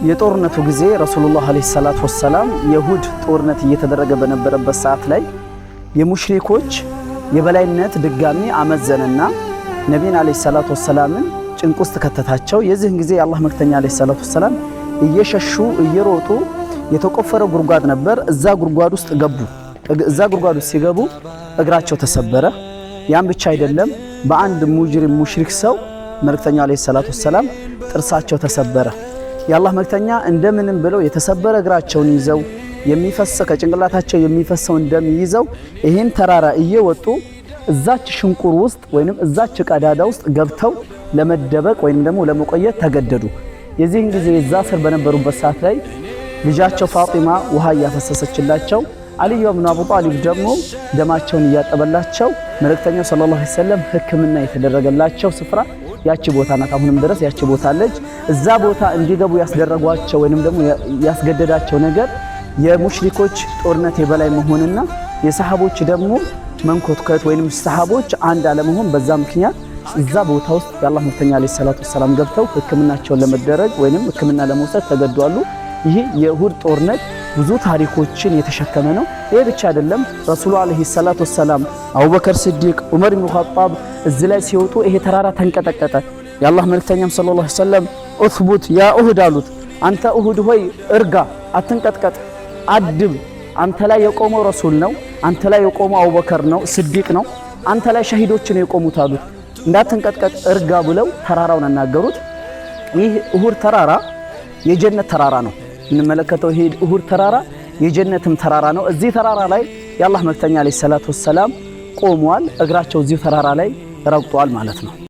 የጦርነቱ ጊዜ ረሱላህ አለይሂ ሰላቱ ወሰላም የሁድ ጦርነት እየተደረገ በነበረበት ሰዓት ላይ የሙሽሪኮች የበላይነት ድጋሚ አመዘነና ነብዩን አለይሂ ሰላቱ ወሰላምን ጭንቅ ውስጥ ከተታቸው። የዚህን ጊዜ የአላህ መልእክተኛ አለይሂ ሰላቱ ወሰላም እየሸሹ እየሮጡ የተቆፈረ ጉድጓድ ነበር፣ እዛ ጉድጓድ ውስጥ ገቡ። እዛ ጉድጓድ ውስጥ ሲገቡ እግራቸው ተሰበረ። ያን ብቻ አይደለም፣ በአንድ ሙጅሪም ሙሽሪክ ሰው መልእክተኛው አለይሂ ሰላቱ ወሰላም ጥርሳቸው ተሰበረ። የአላህ መልእክተኛ እንደምንም ብለው የተሰበረ እግራቸውን ይዘው ከጭንቅላታቸው የሚፈሰውን ደም ይዘው ይህን ተራራ እየወጡ እዛች ሽንቁር ውስጥ ወይንም እዛች ቀዳዳ ውስጥ ገብተው ለመደበቅ ወይንም ደግሞ ለመቆየት ተገደዱ። የዚህን ጊዜ እዛ ስር በነበሩበት ሰዓት ላይ ልጃቸው ፋጢማ ውሃ እያፈሰሰችላቸው፣ አልዩ ኢብኑ አቡ ጣሊብ ደግሞ ደማቸውን እያጠበላቸው መልእክተኛው ሰለላሁ ዐለይሂ ወሰለም ሕክምና የተደረገላቸው ስፍራ ያቺ ቦታ ናት። አሁንም ድረስ ያቺ ቦታ አለች። እዛ ቦታ እንዲገቡ ያስደረጓቸው ወይንም ደግሞ ያስገደዳቸው ነገር የሙሽሪኮች ጦርነት የበላይ መሆንና የሰሃቦች ደግሞ መንኮትከት ወይንም ሰሃቦች አንድ አለመሆን፣ በዛ ምክንያት እዛ ቦታ ውስጥ የአላህ መልእክተኛ አለይሂ ሰላቱ ወሰላም ገብተው ሕክምናቸውን ለመደረግ ወይንም ሕክምና ለመውሰድ ተገደዋል። ይህ የኡሁድ ጦርነት ብዙ ታሪኮችን የተሸከመ ነው። ይሄ ብቻ አይደለም። ረሱሉ አለይሂ ሰላቱ ወሰላም፣ አቡበከር ሲዲቅ፣ ዑመር ኢብኑ ኸጣብ እዚህ ላይ ሲወጡ ይሄ ተራራ ተንቀጠቀጠ። የአላህ መልእክተኛም ሰለላሁ ዐለይሂ ወሰለም ኡስቡት ያ ኡሁድ አሉት። አንተ ኡሁድ ሆይ እርጋ፣ አትንቀጥቀጥ፣ አድብ። አንተ ላይ የቆመው ረሱል ነው፣ አንተ ላይ የቆመው አቡበከር ነው፣ ሲዲቅ ነው፣ አንተ ላይ ሸሂዶች ነው የቆሙት አሉት። እንዳትንቀጥቀጥ እርጋ ብለው ተራራውን አናገሩት። ይህ ኡሁድ ተራራ የጀነት ተራራ ነው። እንመለከተው። ይሄ ኡሁድ ተራራ የጀነትም ተራራ ነው። እዚህ ተራራ ላይ የአላህ መልእክተኛ አለይሂ ሰላቱ ወሰላም ቆመዋል። እግራቸው እዚህ ተራራ ላይ ረግጧል ማለት ነው።